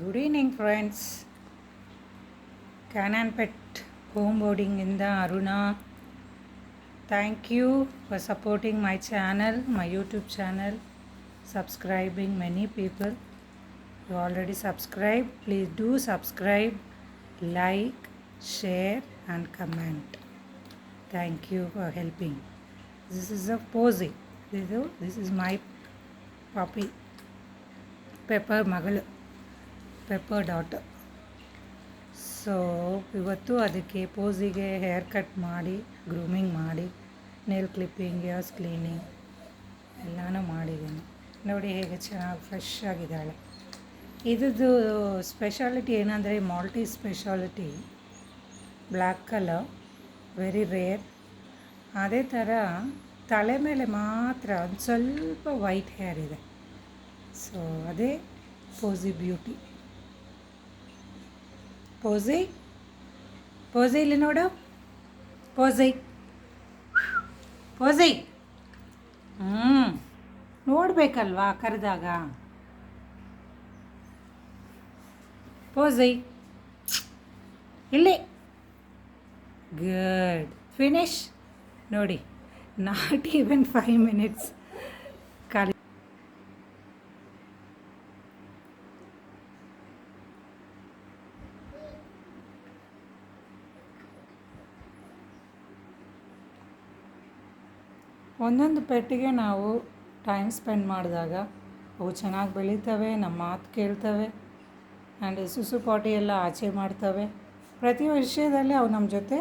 Good evening, friends. Canon Pet Home Boarding in the Aruna. Thank you for supporting my channel, my YouTube channel, subscribing many people. You already subscribed. Please do subscribe, like, share, and comment. Thank you for helping. This is a posy. This is my puppy, Pepper Magalu. Pepper dot. So ಇವತ್ತು ಅದಕ್ಕೆ ಪೋಸಿಗೆ hair cut ಮಾಡಿ, grooming ಮಾಡಿ, nail clipping, years cleaning ಎಲ್ಲನೂ ಮಾಡಿದ್ದೀನಿ. ನೋಡಿ ಹೇಗೆ ಚೆನ್ನಾಗಿ fresh ಆಗಿದ್ದಾಳೆ. ಇದ್ರದ್ದು ಸ್ಪೆಷಾಲಿಟಿ ಏನಂದರೆ multi speciality, black colour, very rare. ಅದೇ ಥರ ತಲೆ ಮೇಲೆ ಮಾತ್ರ ಒಂದು ಸ್ವಲ್ಪ ವೈಟ್ ಹೇರ್ ಇದೆ. ಸೊ ಅದೇ ಪೋಸಿ ಬ್ಯೂಟಿ. ಪೋಸಿ ಪೋಸಿ ಇಲ್ಲಿ ನೋಡು, ಪೋಸಿ ಪೋಸಿ. ನೋಡಬೇಕಲ್ವಾ ಕರೆದಾಗ. ಪೋಸಿ ಇಲ್ಲಿ. Good, finish. ನೋಡಿ, ನಾಟ್ ಈವನ್ 5 minutes ಖಾಲಿ. ಒಂದೊಂದು ಪೆಟ್ಟಿಗೆ ನಾವು ಟೈಮ್ ಸ್ಪೆಂಡ್ ಮಾಡಿದಾಗ ಅವು ಚೆನ್ನಾಗಿ ಬೆಳೀತವೆ, ನಮ್ಮ ಮಾತು ಕೇಳ್ತವೆ, ಆ್ಯಂಡ್ ಸುಸು ಪಾಟಿ ಎಲ್ಲ ಆಚೆ ಮಾಡ್ತವೆ. ಪ್ರತಿ ವಿಷಯದಲ್ಲಿ ಅವು ನಮ್ಮ ಜೊತೆ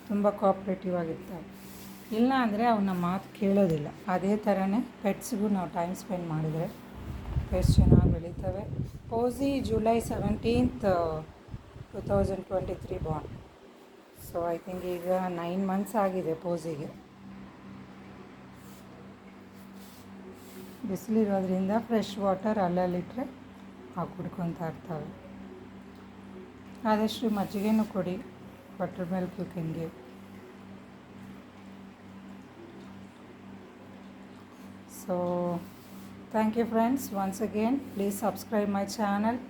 ತುಂಬ ಕೋಆಪ್ರೇಟಿವ್ ಆಗಿರ್ತವೆ. ಇಲ್ಲ ಅಂದರೆ ಅವು ನಮ್ಮ ಮಾತು ಕೇಳೋದಿಲ್ಲ. ಅದೇ ಥರನೇ ಪೆಟ್ಸ್ಗೂ ನಾವು ಟೈಮ್ ಸ್ಪೆಂಡ್ ಮಾಡಿದರೆ ಪೆಟ್ಸ್ ಚೆನ್ನಾಗಿ ಬೆಳೀತವೆ. ಪೋಸಿ July 17th, 2023 Born. So I think ಈಗ 9 months ಆಗಿದೆ ಪೋಸಿಗೆ. ಬಿಸಿಲಿರೋದ್ರಿಂದ ಫ್ರೆಶ್ ವಾಟರ್ ಅಲ್ಲಲ್ಲಿಟ್ಟರೆ ಅವು ಕುಡ್ಕೊತಾ ಇರ್ತವೆ. ಆದಷ್ಟು ಮಜ್ಜಿಗೆನೂ ಕೊಡಿ, buttermilk you can give. So thank you friends. Once again please subscribe my channel,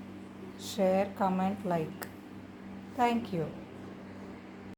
share, comment, like. Thank you.